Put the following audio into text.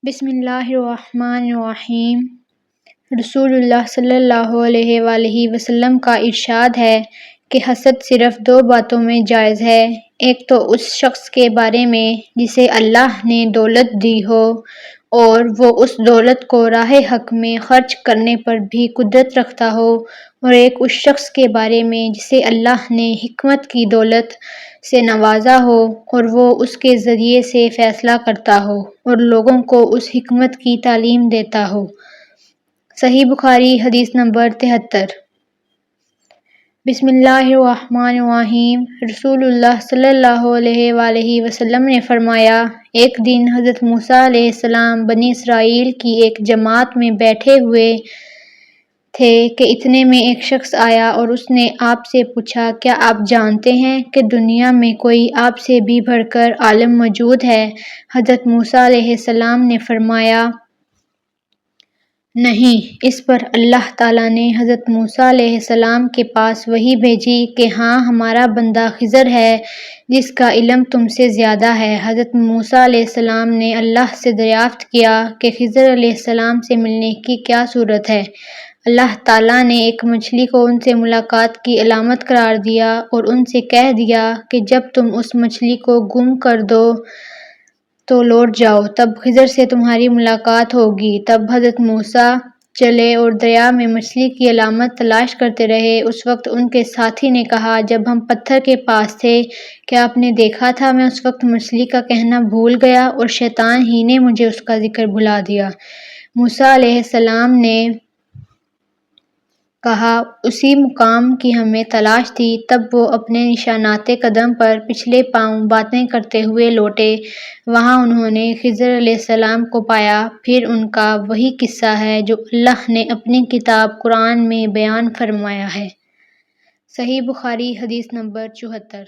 بسم اللہ الرحمن الرحیم۔ رسول اللہ صلی اللہ علیہ وآلہ وسلم کا ارشاد ہے کہ حسد صرف دو باتوں میں جائز ہے، ایک تو اس شخص کے بارے میں جسے اللہ نے دولت دی ہو اور وہ اس دولت کو راہ حق میں خرچ کرنے پر بھی قدرت رکھتا ہو، اور ایک اس شخص کے بارے میں جسے اللہ نے حکمت کی دولت سے نوازا ہو اور وہ اس کے ذریعے سے فیصلہ کرتا ہو اور لوگوں کو اس حکمت کی تعلیم دیتا ہو۔ صحیح بخاری حدیث نمبر 73۔ بسم اللہ الرحمن الرحیم۔ رسول اللہ صلی اللہ علیہ وآلہ وسلم نے فرمایا، ایک دن حضرت موسیٰ علیہ السلام بنی اسرائیل کی ایک جماعت میں بیٹھے ہوئے تھے کہ اتنے میں ایک شخص آیا اور اس نے آپ سے پوچھا، کیا آپ جانتے ہیں کہ دنیا میں کوئی آپ سے بھی بڑھ کر عالم موجود ہے؟ حضرت موسیٰ علیہ السلام نے فرمایا، نہیں۔ اس پر اللہ تعالیٰ نے حضرت موسیٰ علیہ السلام کے پاس وحی بھیجی کہ ہاں، ہمارا بندہ خضر ہے جس کا علم تم سے زیادہ ہے۔ حضرت موسیٰ علیہ السلام نے اللہ سے دریافت کیا کہ خضر علیہ السلام سے ملنے کی کیا صورت ہے؟ اللہ تعالیٰ نے ایک مچھلی کو ان سے ملاقات کی علامت قرار دیا اور ان سے کہہ دیا کہ جب تم اس مچھلی کو گم کر دو تو لوٹ جاؤ، تب خضر سے تمہاری ملاقات ہوگی۔ تب حضرت موسیٰ چلے اور دریا میں مچھلی کی علامت تلاش کرتے رہے۔ اس وقت ان کے ساتھی نے کہا، جب ہم پتھر کے پاس تھے، کیا آپ نے دیکھا تھا؟ میں اس وقت مچھلی کا کہنا بھول گیا اور شیطان ہی نے مجھے اس کا ذکر بھلا دیا۔ موسیٰ علیہ السلام نے کہا، اسی مقام کی ہمیں تلاش تھی۔ تب وہ اپنے نشانات قدم پر پچھلے پاؤں باتیں کرتے ہوئے لوٹے۔ وہاں انہوں نے خضر علیہ السلام کو پایا۔ پھر ان کا وہی قصہ ہے جو اللہ نے اپنی کتاب قرآن میں بیان فرمایا ہے۔ صحیح بخاری حدیث نمبر 74۔